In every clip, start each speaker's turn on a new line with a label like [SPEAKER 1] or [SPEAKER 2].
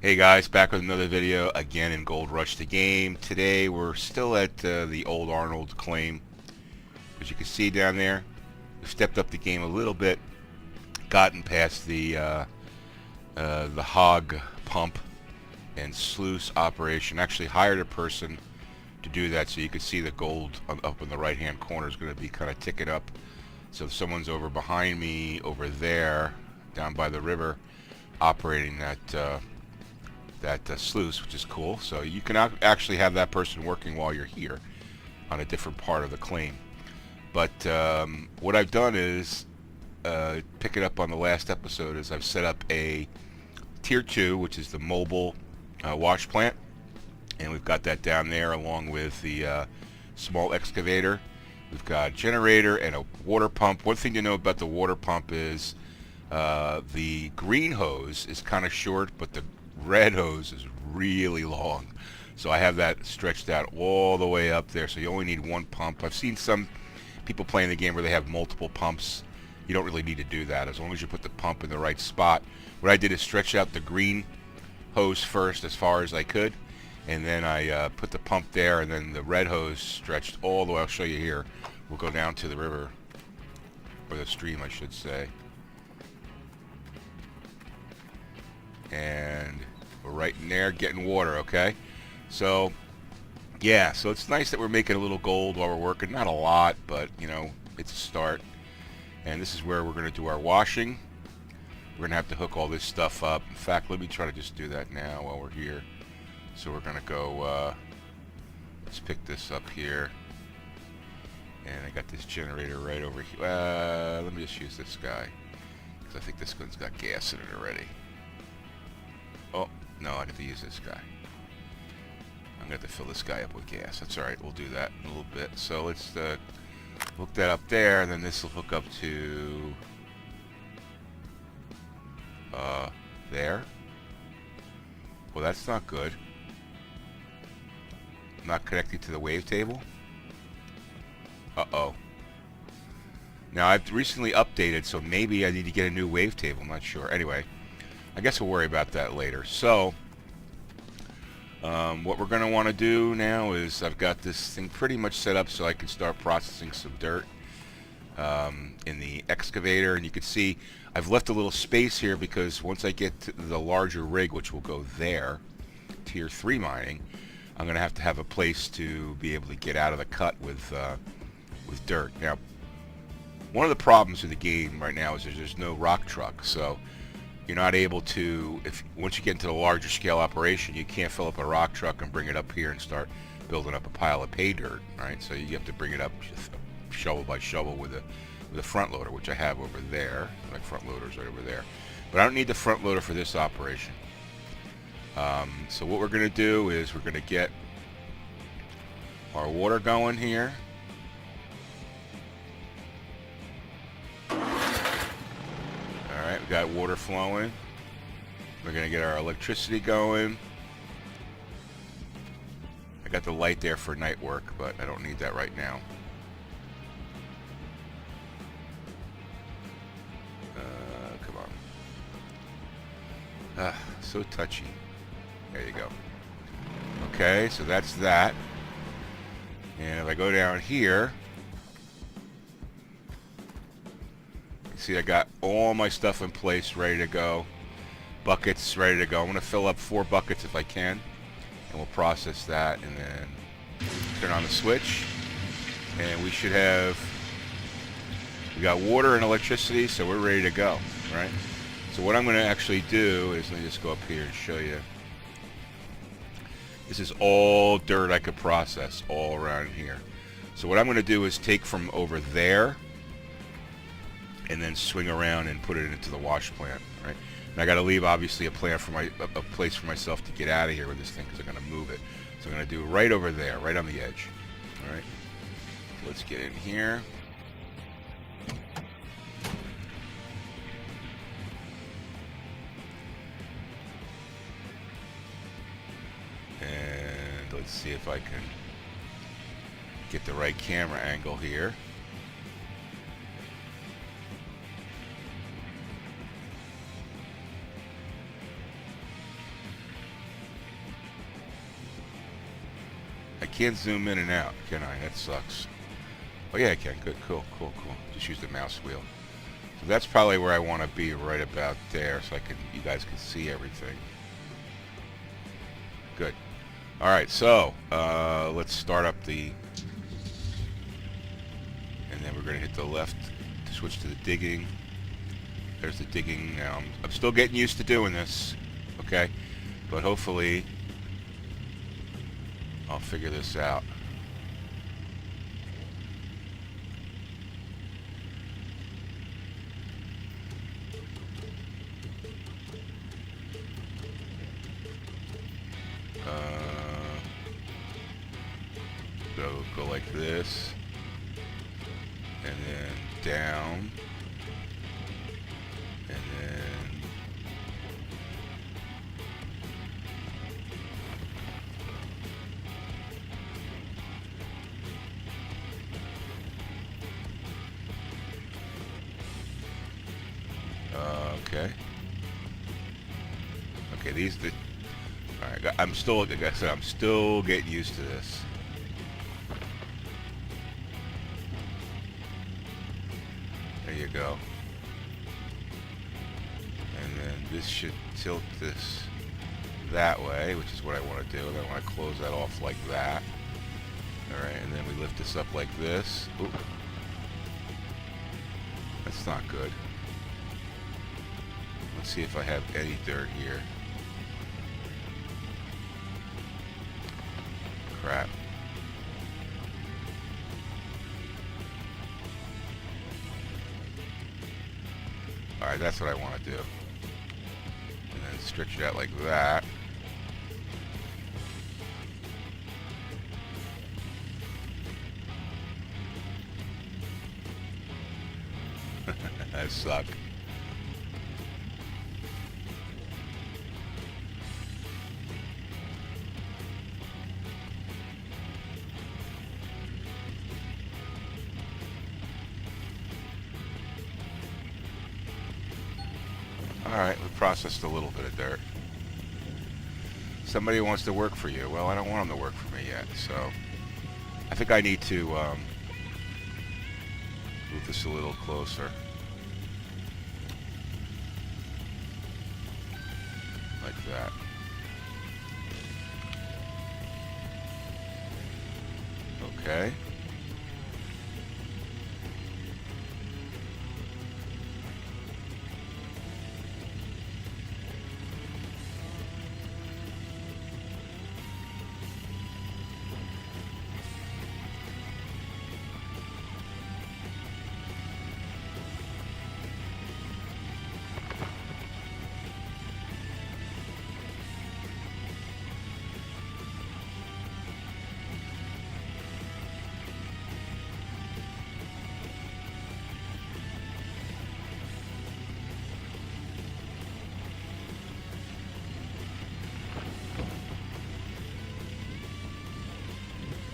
[SPEAKER 1] Hey guys, back with another video again in Gold Rush the game. Today we're still at the old Arnold claim. As you can see down there, we've stepped up the game a little bit, gotten past the hog pump and sluice operation. Actually hired a person to do that, so you can see the gold up in the right hand corner is going to be kind of ticking up. So if someone's over behind me over there down by the river operating that sluice, which is cool. So you can actually have that person working while you're here on a different part of the claim. But what I've done is, pick it up on the last episode, is I've set up a tier 2, which is the mobile wash plant, and we've got that down there along with the small excavator. We've got a generator and a water pump. One thing to know about the water pump is the green hose is kind of short, but the red hose is really long. So I have that stretched out all the way up there, so you only need one pump. I've seen some people playing the game where they have multiple pumps. You don't really need to do that as long as you put the pump in the right spot. What I did is stretch out the green hose first as far as I could, and then I put the pump there, and then the red hose stretched all the way. I'll show you here. We'll go down to the river, or the stream I should say, and we're right in there getting water. Okay, so yeah, so it's nice that we're making a little gold while we're working. Not a lot, but you know, it's a start. And this is where we're going to do our washing. We're going to have to hook all this stuff up. In fact, let me try to just do that now while we're here. So we're going to go, let's pick this up here. And I got this generator right over here. Let me just use this guy, because I think this one's got gas in it already. Oh, no, I have to use this guy. I'm going to have to fill this guy up with gas. That's alright, we'll do that in a little bit. So let's hook that up there, and then this will hook up to there. Well, that's not good. Not connected to the wavetable. Uh-oh. Now, I've recently updated, so maybe I need to get a new wavetable. I'm not sure. Anyway, I guess we'll worry about that later. So, what we're going to want to do now is I've got this thing pretty much set up so I can start processing some dirt in the excavator. And you can see I've left a little space here because once I get to the larger rig, which will go there, tier 3 mining, I'm going to have a place to be able to get out of the cut with dirt. Now, one of the problems with the game right now is there's no rock truck, so you're not able to, once you get into the larger scale operation, you can't fill up a rock truck and bring it up here and start building up a pile of pay dirt, right? So you have to bring it up shovel by shovel with a front loader, which I have over there. My front loader's right over there. But I don't need the front loader for this operation. So what we're going to do is we're going to get our water going here. Alright, we got water flowing. We're going to get our electricity going. I got the light there for night work, but I don't need that right now. Come on. So touchy. There you go. Okay, so that's that. And if I go down here, you see I got all my stuff in place, ready to go. Buckets ready to go. I'm going to fill up 4 buckets if I can, and we'll process that, and then turn on the switch, and we should have, we got water and electricity, so we're ready to go, right? So what I'm going to actually do is, let me just go up here and show you. This is all dirt I could process all around here. So what I'm going to do is take from over there and then swing around and put it into the wash plant, right? And I got to leave obviously a place for myself to get out of here with this thing because I'm going to move it. So I'm going to do it right over there, right on the edge. All right. So let's get in here. And let's see if I can get the right camera angle here. can't zoom in and out, can I? That sucks. Oh yeah, I can. Good, cool. Just use the mouse wheel. So that's probably where I want to be, right about there, so you guys can see everything. Good. All right, so let's start up and then we're going to hit the left to switch to the digging. There's the digging. Now I'm still getting used to doing this, okay? But hopefully I'll figure this out. Go like this, and then down, and then okay. All right. Like I said, I'm still getting used to this. There you go. And then this should tilt this that way, which is what I want to do. And I want to close that off like that. Alright, and then we lift this up like this. Oop. That's not good. Let's see if I have any dirt here. Crap. Alright, that's what I want to do. And then stretch it out like that. That sucked. Alright, we processed a little bit of dirt. Somebody wants to work for you. Well, I don't want them to work for me yet, so I think I need to move this a little closer. Like that. Okay.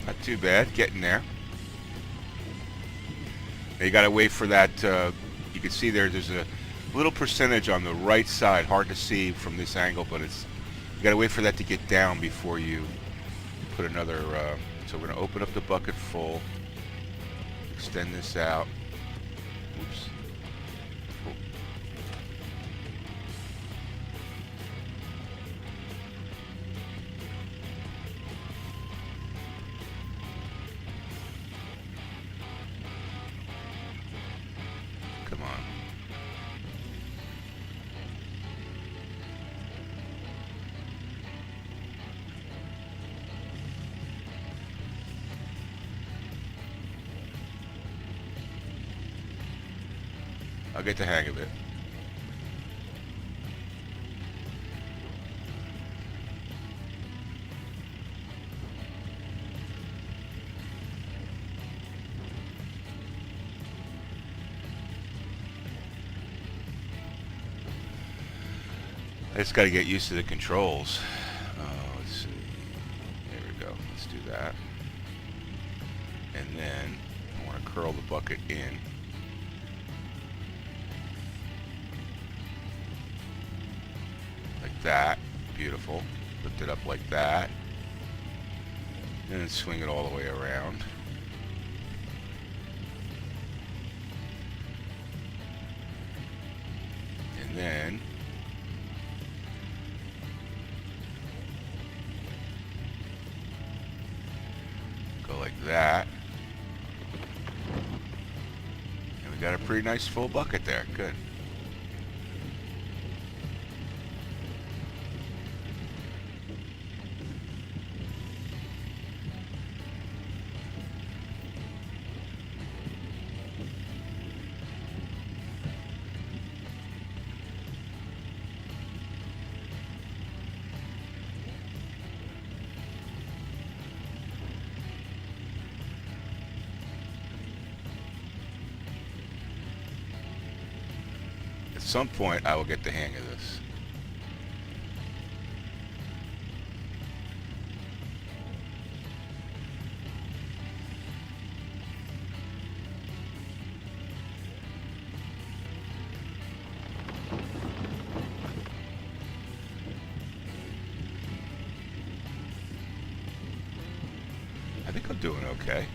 [SPEAKER 1] Not too bad, getting there. Now you gotta wait for that, you can see there's a little percentage on the right side, hard to see from this angle, but you gotta wait for that to get down before you put another, so we're gonna open up the bucket full, extend this out. Oops. Come on. I'll get the hang of it. I just got to get used to the controls. Let's see. There we go. Let's do that. And then I want to curl the bucket in. Like that. Beautiful. Lift it up like that. And then swing it all the way around. And then go like that. And we got a pretty nice full bucket there. Good. At some point, I will get the hang of this. I think I'm doing okay.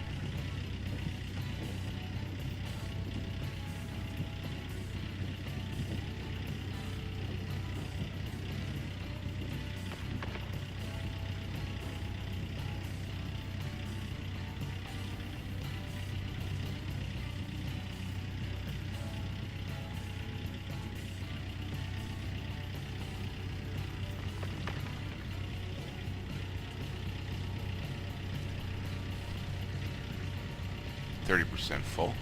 [SPEAKER 1] %30 full.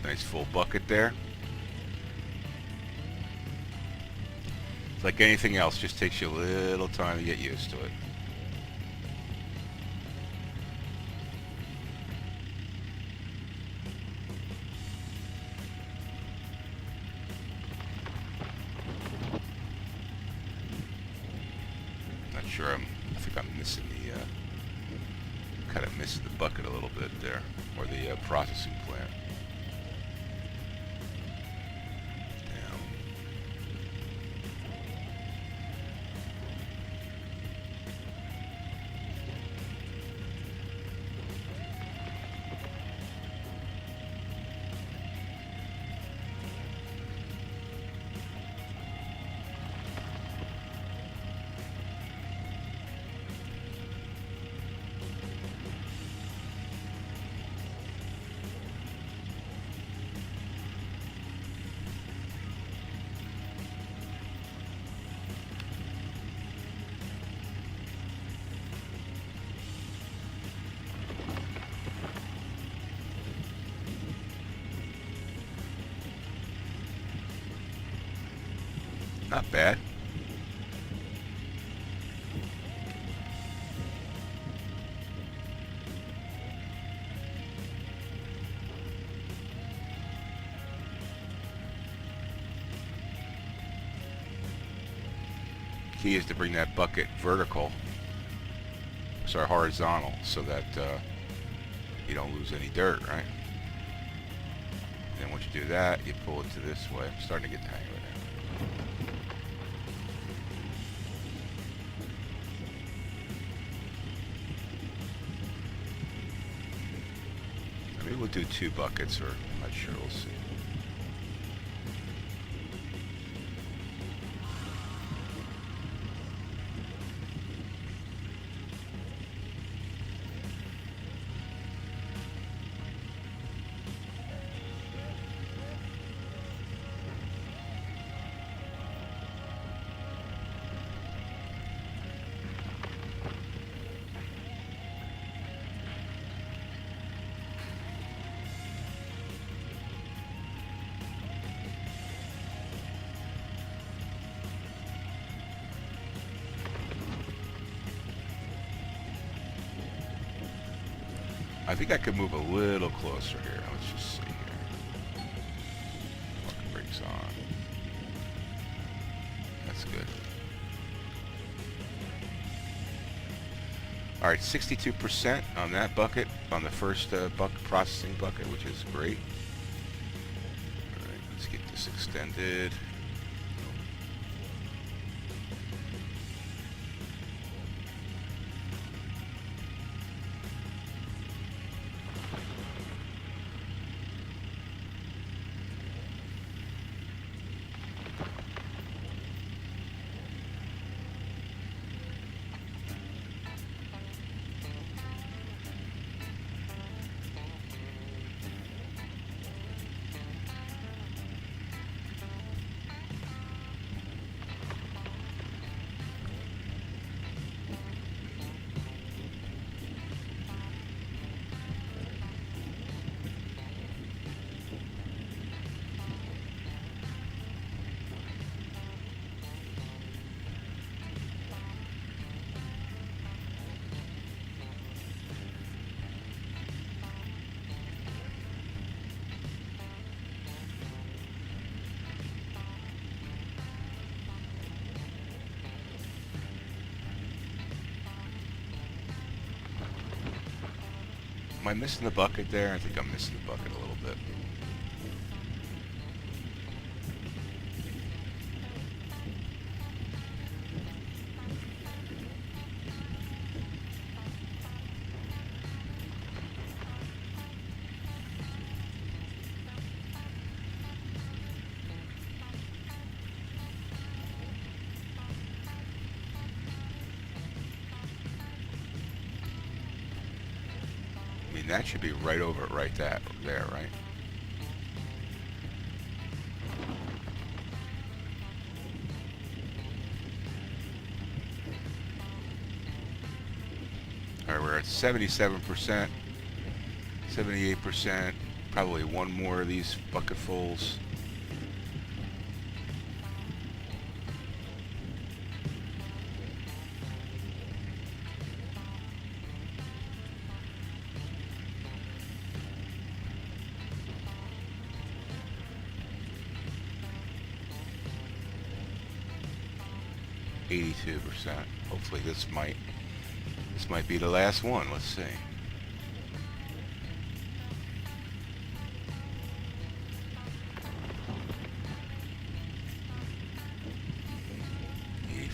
[SPEAKER 1] Nice full bucket there. It's like anything else, just takes you a little time to get used to it. Not sure I think I'm missing the, kind of missing the bucket a little bit there, or the processing plant. Not bad. Key is to bring that bucket vertical, sorry, horizontal, so that you don't lose any dirt, right? And then once you do that, you pull it to this way. I'm starting to get the hang of it now. Maybe we'll do 2 buckets, or I'm not sure, we'll see. I think I could move a little closer here. Let's just see here. Fucking brakes on. That's good. Alright, 62% on that bucket, on the first processing bucket, which is great. Alright, let's get this extended. Am I missing the bucket there? I think I'm missing the bucket a little bit. I mean, that should be right over it, right there, right? Alright, we're at 77%, 78%, probably one more of these bucketfuls. %. Hopefully this might be the last one. Let's see.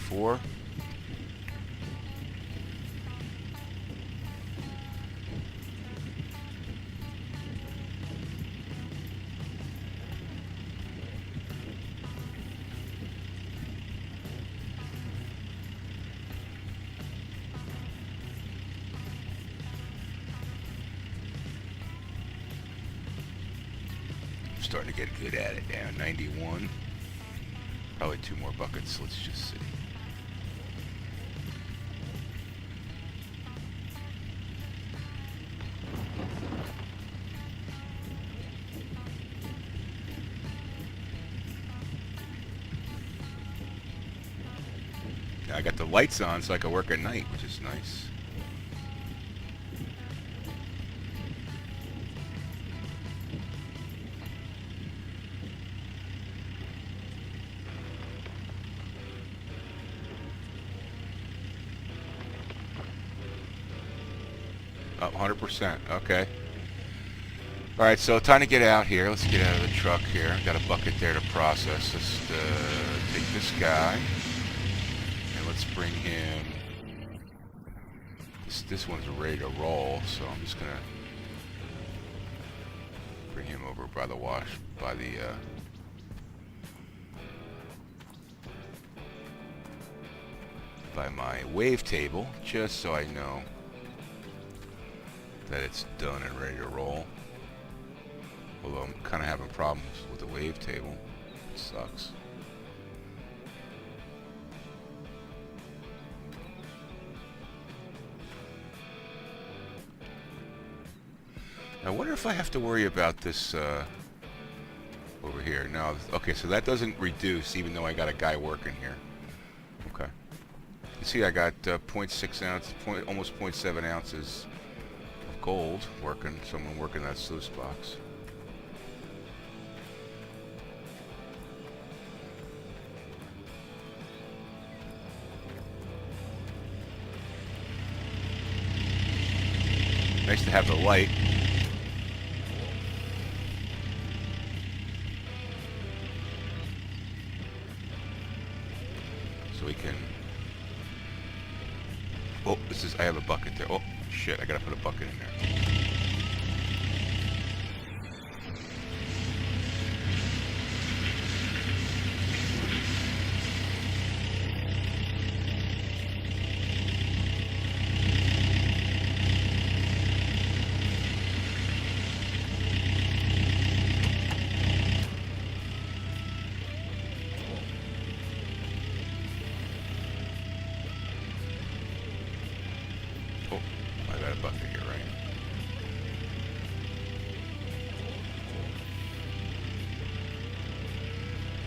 [SPEAKER 1] $84. Starting to get good at it now. 91. Probably two more buckets. Let's just see. Now I got the lights on so I can work at night, which is nice. Up 100%. Okay. Alright, so time to get out here. Let's get out of the truck here. Got a bucket there to process. Let's take this guy. And let's bring him... This one's ready to roll, so I'm just going to bring him over by the wash... by the... by my wave table, just so I know that it's done and ready to roll. Although I'm kind of having problems with the wave table. It sucks. I wonder if I have to worry about this over here. No, okay, so that doesn't reduce even though I got a guy working here. Okay. You see I got 0.6 ounces, almost 0.7 ounces gold, someone working that sluice box. Nice to have the light. So we can... Oh, I have a bucket there. Oh, shit, I gotta put a bucket in there.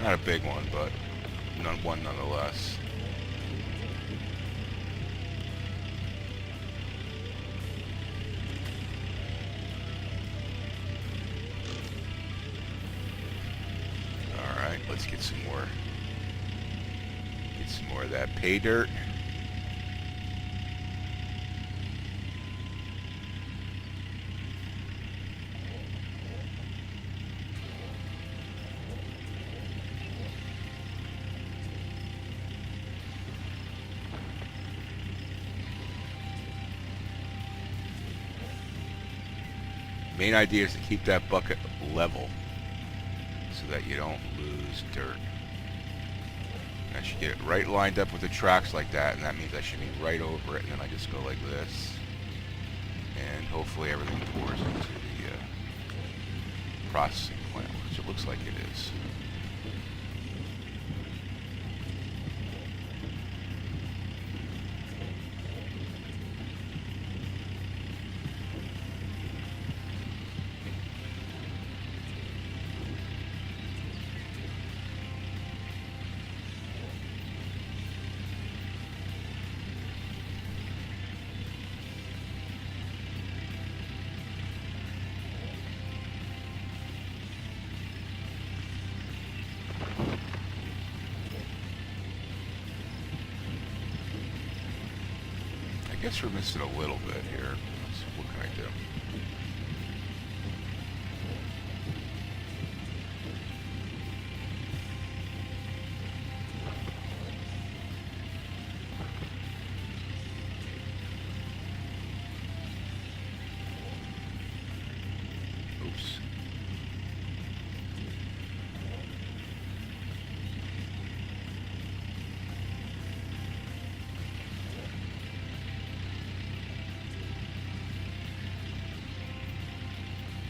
[SPEAKER 1] Not a big one, but one nonetheless. Alright, let's get some more. Get some more of that pay dirt. Main idea is to keep that bucket level so that you don't lose dirt. And I should get it right lined up with the tracks like that, and that means I should be right over it, and then I just go like this, and hopefully everything pours into the processing plant, which it looks like it is. I guess we're missing a little bit here. So what can I do? Oops.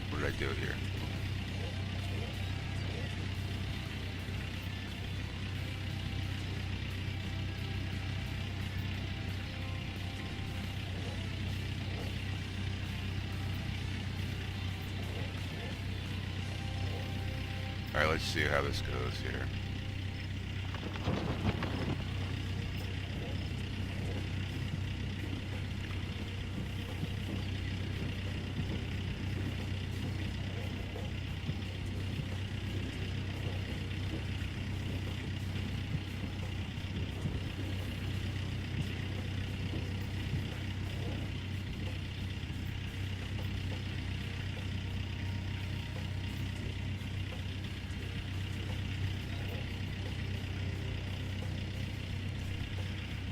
[SPEAKER 1] What did I do here? Alright, let's see how this goes here.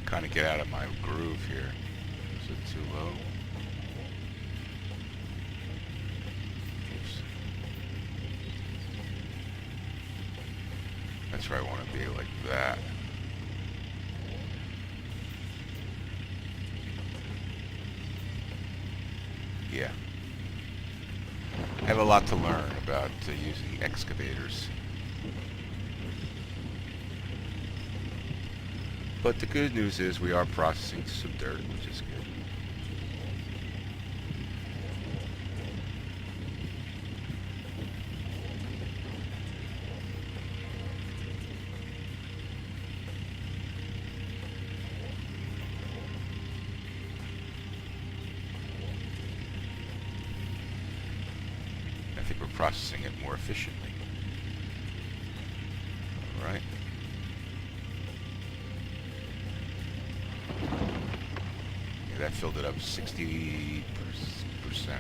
[SPEAKER 1] Kind of get out of my groove here. Is it too low? Oops. That's where I want to be, like that. Yeah. I have a lot to learn about using excavators. But the good news is we are processing some dirt, which is good. think we're processing it more efficiently. All right. Yeah, that filled it up 60%. So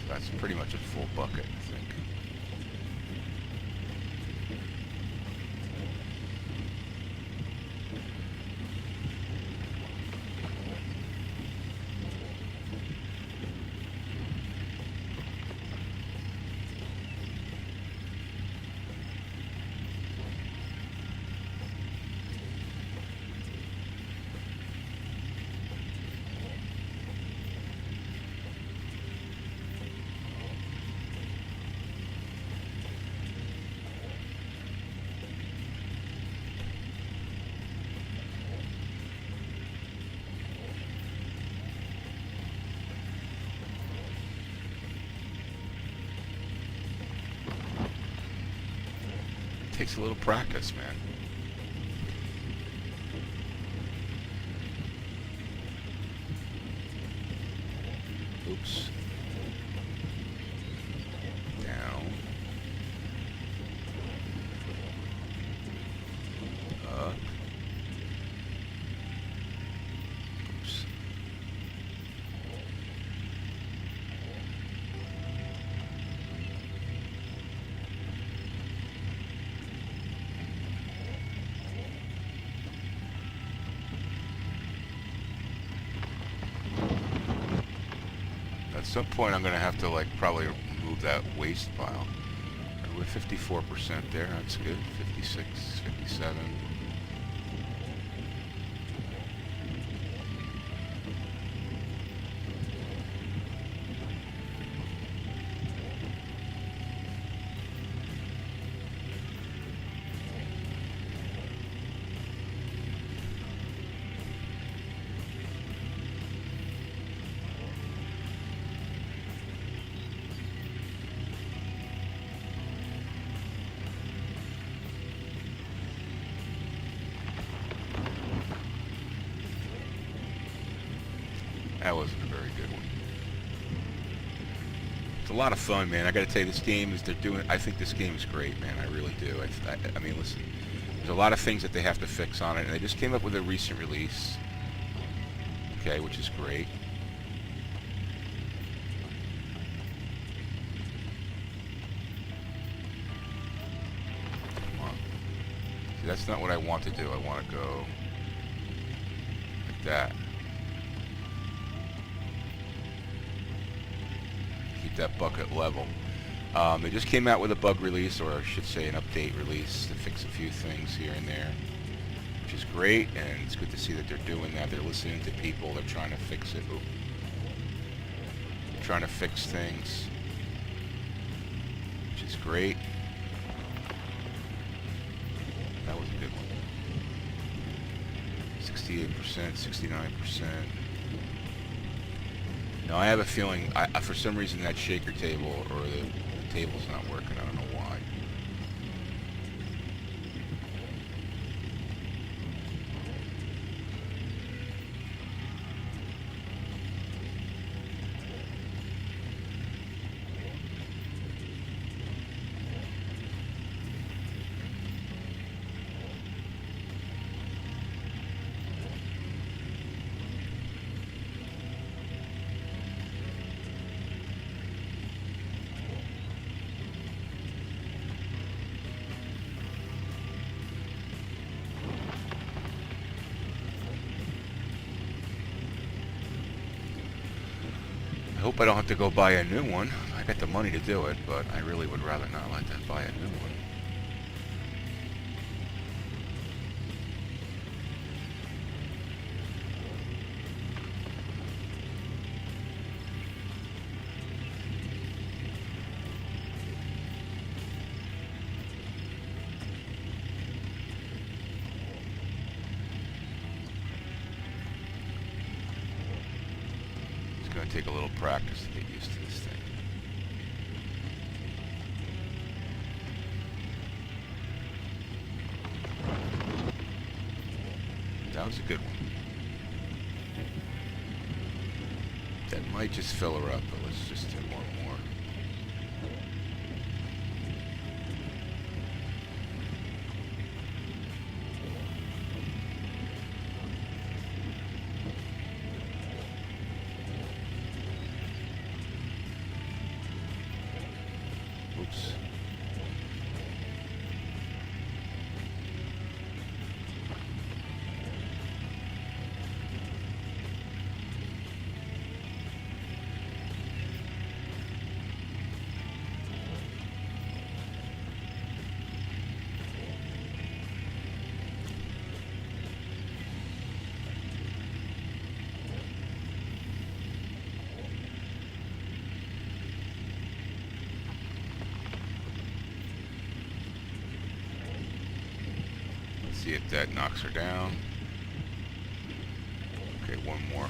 [SPEAKER 1] that's pretty much a full bucket, I think. Takes a little practice, man. Oops. Down. Up. Oops. At some point I'm going to have to probably remove that waste pile. We're 54% there, that's good. 56, 57. That wasn't a very good one. It's a lot of fun, man. I got to tell you, this game I think this game is great, man. I really do. I mean, listen, there's a lot of things that they have to fix on it, and they just came up with a recent release, okay, which is great. Come on. See, that's not what I want to do. I want to go like that. That bucket level. They just came out with a bug release, or I should say an update release, to fix a few things here and there, which is great, and it's good to see that they're doing that. They're listening to people. They're trying to fix it. Ooh. They're trying to fix things, which is great. That was a good one. 68%, 69%. Now I have a feeling, for some reason, that shaker table or the table's not working. I don't know why. I hope I don't have to go buy a new one. I got the money to do it, but I really would rather not like to buy a new one. It's going to take a little practice to get used to this thing. That was a good one. That might just fill her up, but let's just do one more. waves. See if that knocks her down. Okay, one more.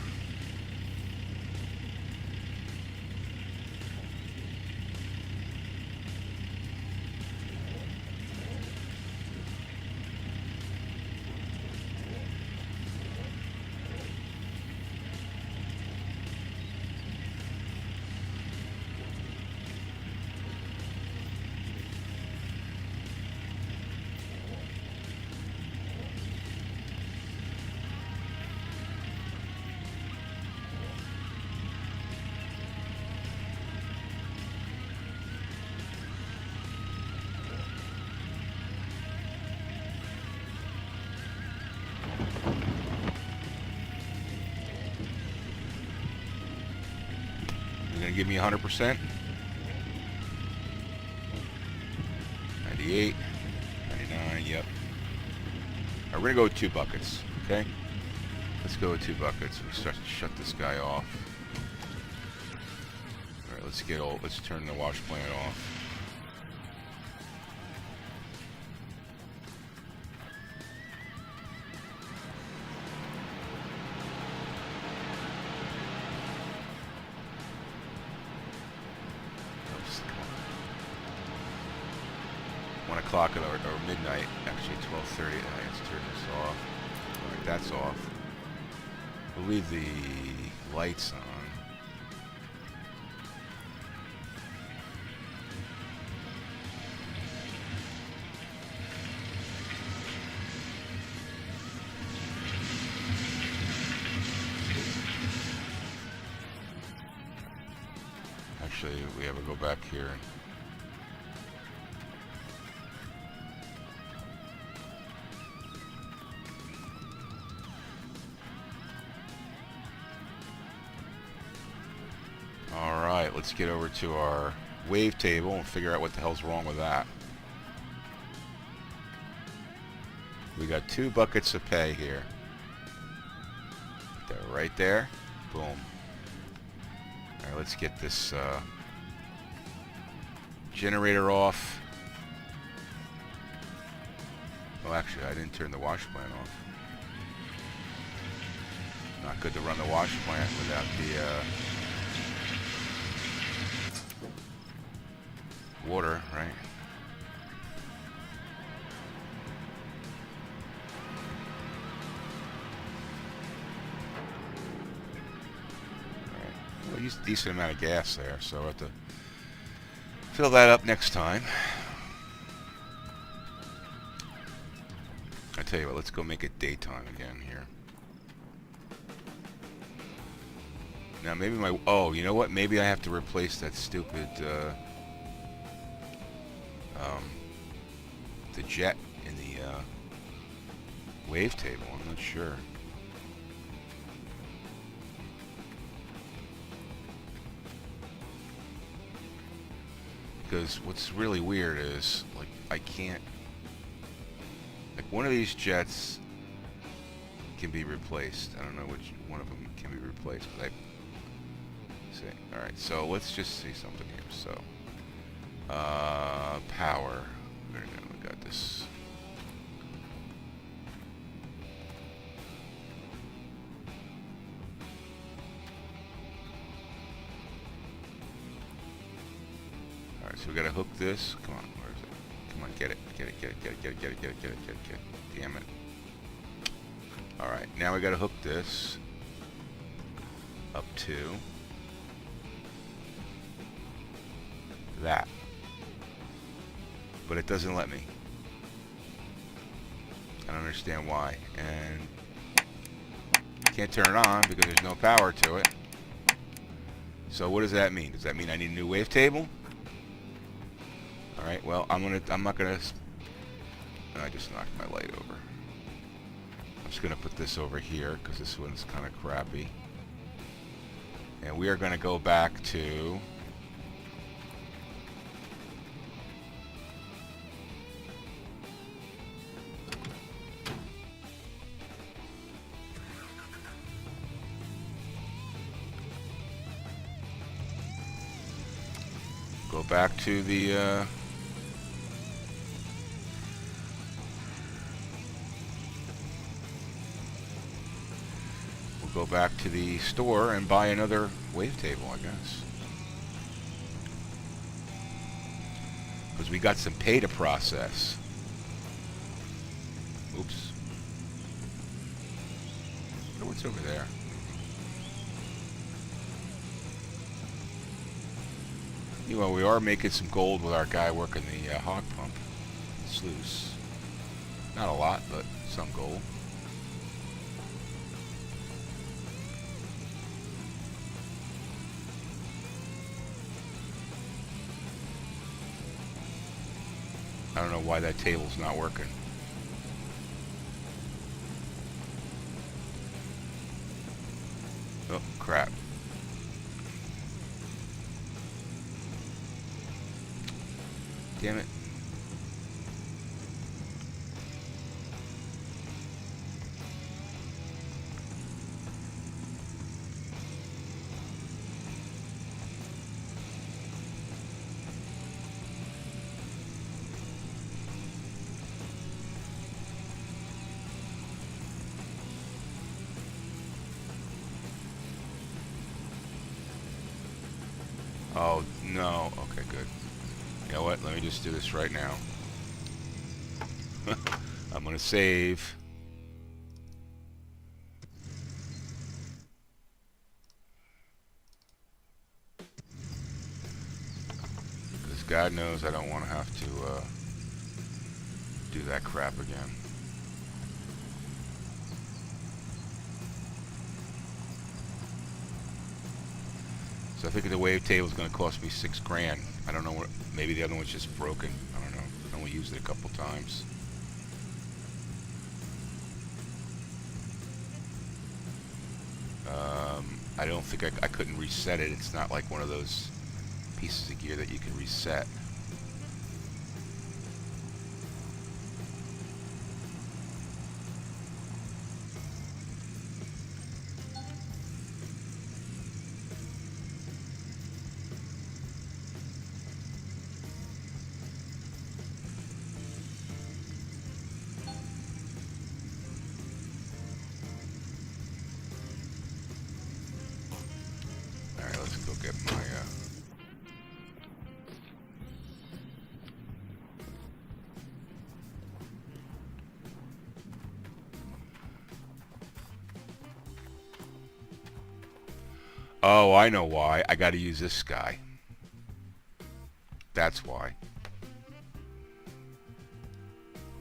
[SPEAKER 1] You're gonna give me 100%? 98, 99, yep. Alright, we're gonna go with 2 buckets, okay? Let's go with 2 buckets. We start to shut this guy off. Alright, let's turn the wash plant off. O'clock or midnight, actually 12:30. Let's turn this off. Alright, that's off. We'll leave the lights on. Actually, we have to go back here and let's get over to our wave table and figure out what the hell's wrong with that. We got 2 buckets of pay here. They're right there. Boom. Alright, let's get this generator off. Oh, actually, I didn't turn the wash plant off. Not good to run the wash plant without the water, right? Alright. Well, use a decent amount of gas there, so I'll have to fill that up next time. I tell you what, let's go make it daytime again here. Now maybe my... Oh, you know what? Maybe I have to replace that stupid... the jet in the wave table. I'm not sure. Because what's really weird is, like, I can't... Like, one of these jets can be replaced. I don't know which one of them can be replaced, but I... See. Alright, so let's just see something here. So, power. There we go. We got this. Alright, so we gotta hook this. Come on, where is it? Come on, get it. Get it, get it, get it, get it, get it, get it, get it, get it, get it. Damn it. Alright, now we gotta hook this up to that. But it doesn't let me. I don't understand why. And can't turn it on because there's no power to it. So what does that mean? Does that mean I need a new wave table? All right. Well, I'm not gonna. I just knocked my light over. I'm just gonna put this over here because this one's kind of crappy. And we are gonna go back to. Go back to the. We'll go back to the store and buy another wavetable, I guess. Because we got some pay to process. Oops. I wonder what's over there. You know, we are making some gold with our guy working the hog pump sluice. Not a lot, but some gold. I don't know why that table's not working. Oh, crap. Damn it. Oh, no. Okay, good. You know what? Let me just do this right now. I'm going to save. Because God knows I don't want to have to do that crap again. So I think the wavetable is going to cost me $6 grand. I don't know what. Maybe the other one's just broken. I don't know. I only used it a couple times. I don't think I couldn't reset it. It's not like one of those pieces of gear that you can reset. Get my Oh, I know why. I got to use this guy. That's why.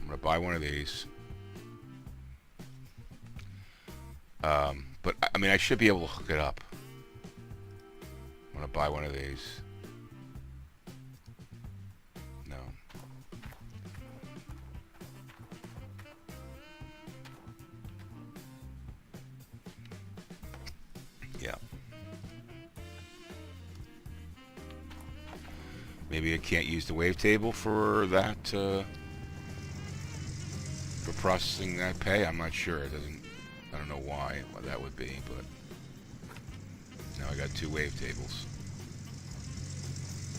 [SPEAKER 1] I'm going to buy one of these. But I mean, I should be able to hook it up. I'm going to buy one of these. No. Yeah. Maybe I can't use the wavetable for that, for processing that pay. I'm not sure. It doesn't. I don't know why that would be, but now I got two wavetables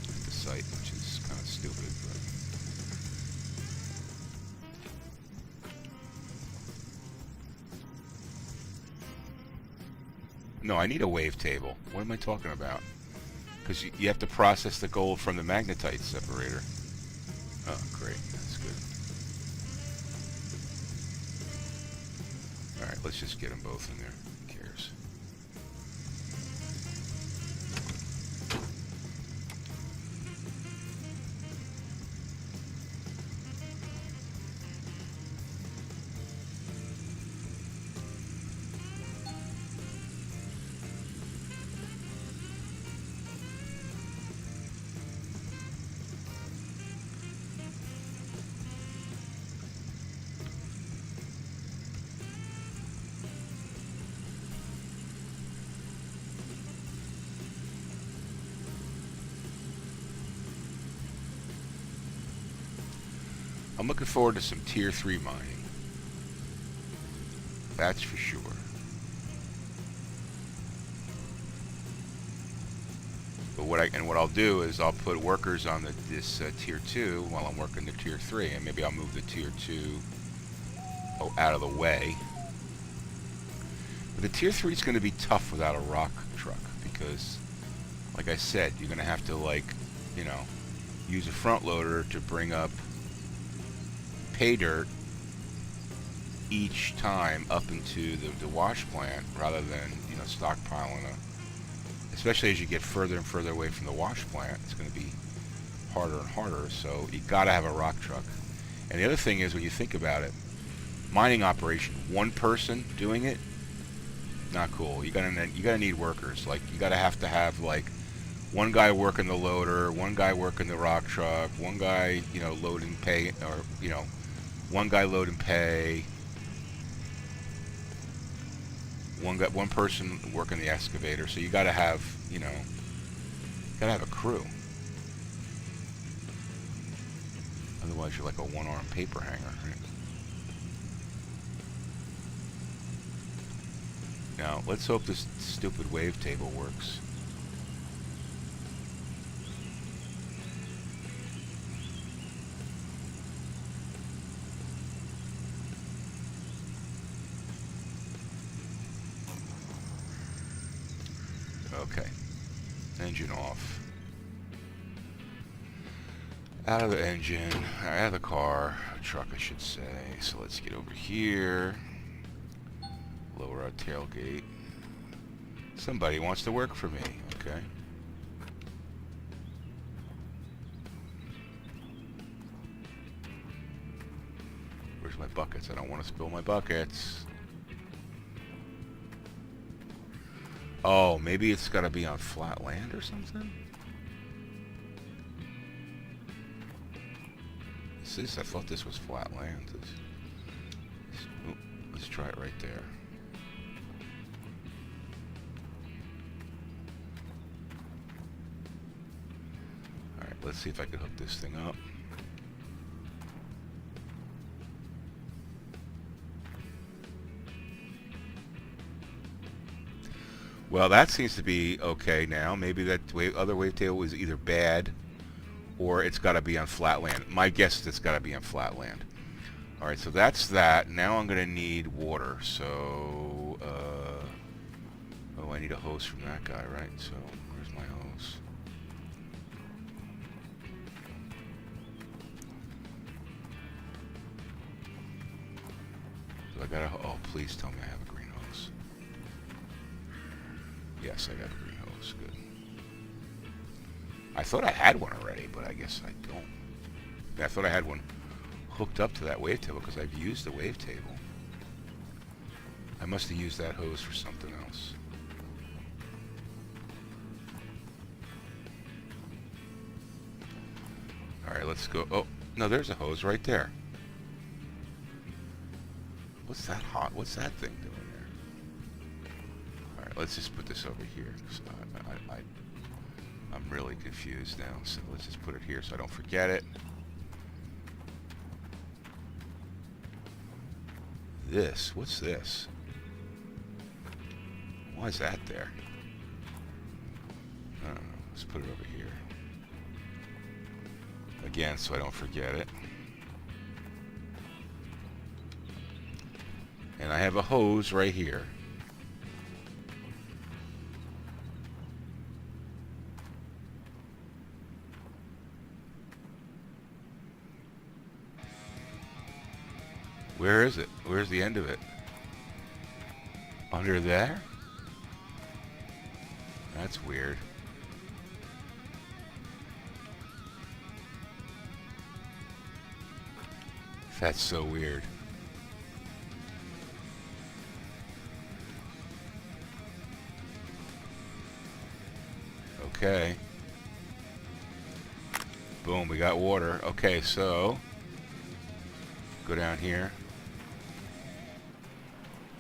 [SPEAKER 1] at the site, which is kind of stupid. But no, I need a wavetable. What am I talking about? Because you have to process the gold from the magnetite separator. Oh, great. That's good. Alright, let's just get them both in there. Who cares? I'm looking forward to some tier 3 mining. That's for sure. But what I'll do is I'll put workers on this tier 2 while I'm working the tier 3, and maybe I'll move the tier 2 out of the way. But the tier 3 is going to be tough without a rock truck because, like I said, you're going to have to, like, you know, use a front loader to bring up pay dirt each time up into the wash plant rather than, you know, stockpiling especially as you get further and further away from the wash plant. It's going to be harder and harder, so you got to have a rock truck. And the other thing is, when you think about it, mining operation, one person doing it, not cool. You gotta need workers. Like, you gotta have like one guy working the loader, one guy working the rock truck, one guy, you know, loading pay, or, you know, one guy loading pay, one person working the excavator. So you gotta have, you know, gotta have a crew. Otherwise you're like a one-armed paper hanger, right? Now, let's hope this stupid wavetable works. Okay. Engine off. Out of the engine, out of the car, truck I should say. So let's get over here. Lower our tailgate. Somebody wants to work for me, okay. Where's my buckets? I don't want to spill my buckets. Oh, maybe it's got to be on flat land or something? I thought this was flat land. Let's try it right there. Alright, let's see if I can hook this thing up. Well, that seems to be okay now. Maybe that other wavetable was either bad or it's got to be on flat land. My guess is it's got to be on flat land. Alright, so that's that. Now I'm going to need water. So, oh, I need a hose from that guy, right? So, where's my hose? So I got a, oh, please tell me I have a green hose. Yes, I got a green hose. Good. I thought I had one already, but I guess I don't. I thought I had one hooked up to that wavetable because I've used the wavetable. I must have used that hose for something else. Alright, let's go. Oh, no, there's a hose right there. What's that hot? What's that thing doing there? Alright, let's just put this over here. So I'm really confused now, so let's just put it here so I don't forget it. This, what's this? Why is that there? I don't know, let's put it over here. Again, so I don't forget it. And I have a hose right here. Where is it? Where's the end of it? Under there? That's weird. That's so weird. Okay. Boom, we got water. Okay, so go down here.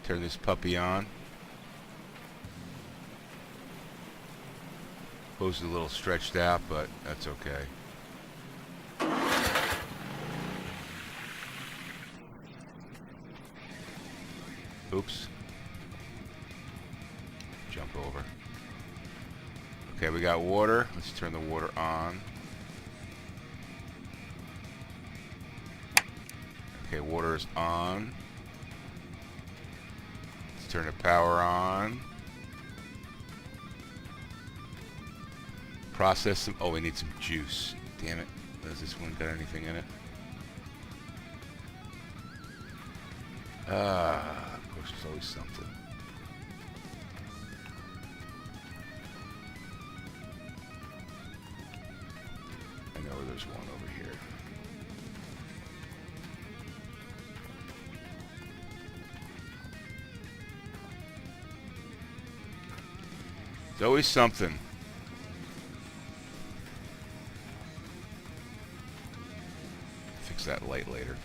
[SPEAKER 1] Turn this puppy on. Hose is a little stretched out, but that's okay. Oops. Jump over. Okay, we got water. Let's turn the water on. Okay, water is on. Let's turn the power on. Process some. Oh, we need some juice. Damn it. Does this one got anything in it? Of course, there's always something. I know there's one over here. There's always something. Fix that light later.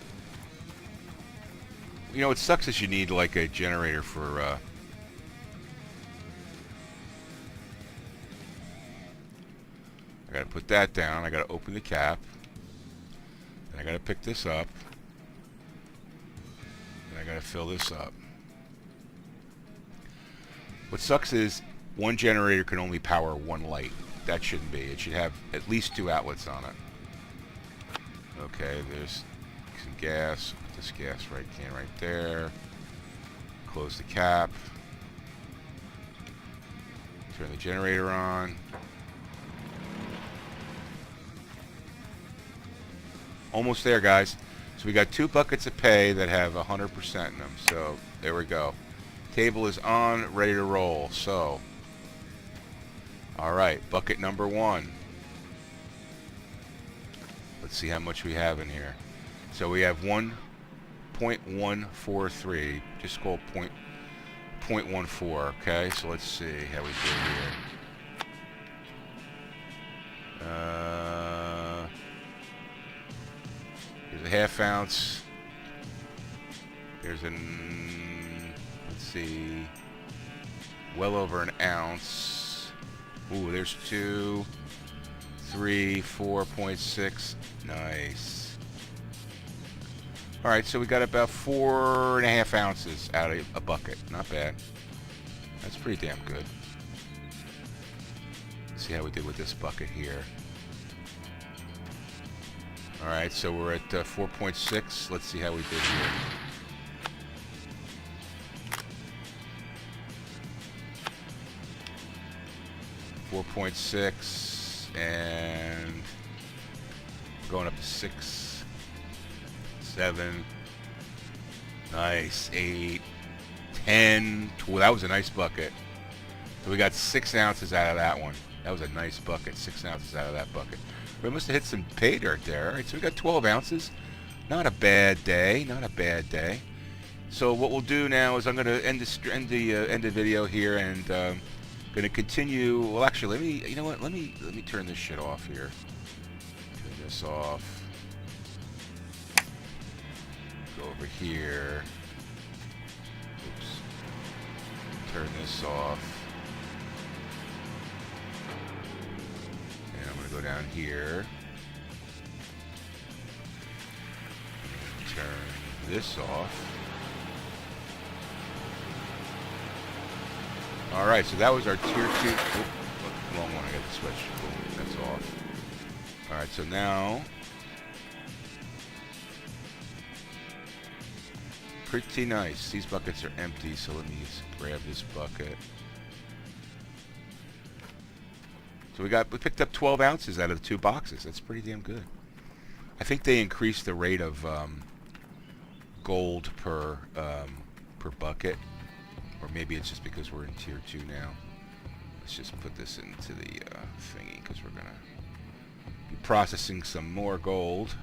[SPEAKER 1] You know, what sucks is you need like a generator for I gotta put that down, I gotta open the cap, and I gotta pick this up, and I gotta fill this up. What sucks is one generator can only power one light. That shouldn't be. It should have at least 2 outlets on it. Okay, there's some gas. Put this gas can right there. Close the cap. Turn the generator on. Almost there, guys. So we got 2 buckets of pay that have 100% in them. So there we go. Table is on, ready to roll. So, all right, bucket number 1. Let's see how much we have in here. So we have 1.143, just call 0.14. Okay, so let's see how we do here. Here's a 1/2 ounce. There's let's see, well over an ounce. Ooh, there's 2, 3, 4.6. Nice. Alright, so we got about 4.5 ounces out of a bucket. Not bad. That's pretty damn good. Let's see how we did with this bucket here. Alright, so we're at 4.6. Let's see how we did here. .6 and going up to 6, 7, nice, 8, 10, 12. That was a nice bucket. So we got 6 ounces out of that one. That was a nice bucket, 6 ounces out of that bucket. We must have hit some pay dirt there. All right, so we got 12 ounces. Not a bad day, not a bad day. So what we'll do now is I'm going to end the video here, and going to continue. Well, actually, you know what? Let me turn this shit off here. Turn this off. Go over here. Oops. Turn this off. And I'm going to go down here. Turn this off. Alright, so that was our tier 2. Wrong one, I got the switch. That's off. Alright, so now, pretty nice. These buckets are empty, so let me grab this bucket. So we picked up 12 ounces out of the 2 boxes. That's pretty damn good. I think they increased the rate of gold per bucket. Or maybe it's just because we're in tier 2 now. Let's just put this into the thingy, because we're going to be processing some more gold.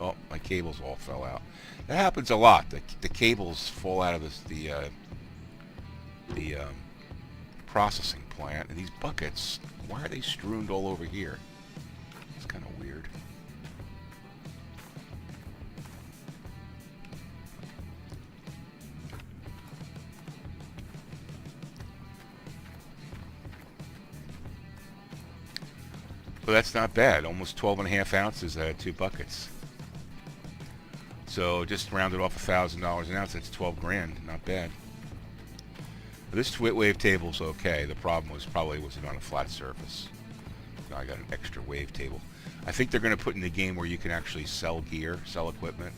[SPEAKER 1] Oh, my cables all fell out. That happens a lot. The cables fall out of the processing plant. And these buckets, why are they strewn all over here? It's kind of weird. Well, that's not bad. Almost 12.5 ounces out of 2 buckets. So just rounded off $1,000 an ounce. That's 12 grand. Not bad. This wave table's okay. The problem was probably was it on a flat surface. Now I got an extra wave table. I think they're going to put in the game where you can actually sell gear, sell equipment,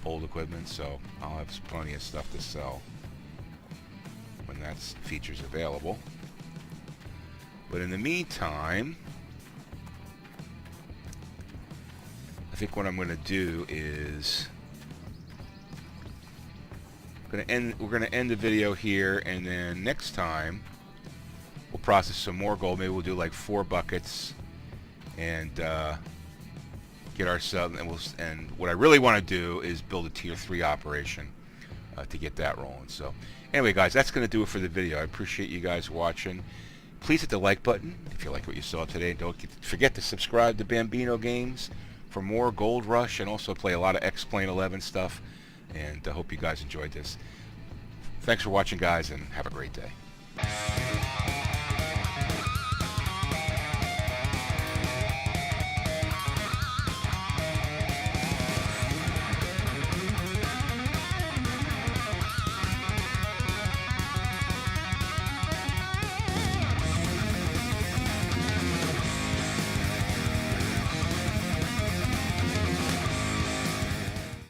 [SPEAKER 1] old equipment, so I'll have plenty of stuff to sell when that feature's available. But in the meantime, I think what I'm going to do is we're going to end the video here, and then next time we'll process some more gold. Maybe we'll do like 4 buckets and get ourselves, and what I really want to do is build a tier 3 operation to get that rolling. So anyway, guys, that's going to do it for the video. I appreciate you guys watching. Please hit the like button if you like what you saw today. Don't forget to subscribe to Bambino Games for more Gold Rush, and also play a lot of X-Plane 11 stuff. And I hope you guys enjoyed this. Thanks for watching, guys, and have a great day.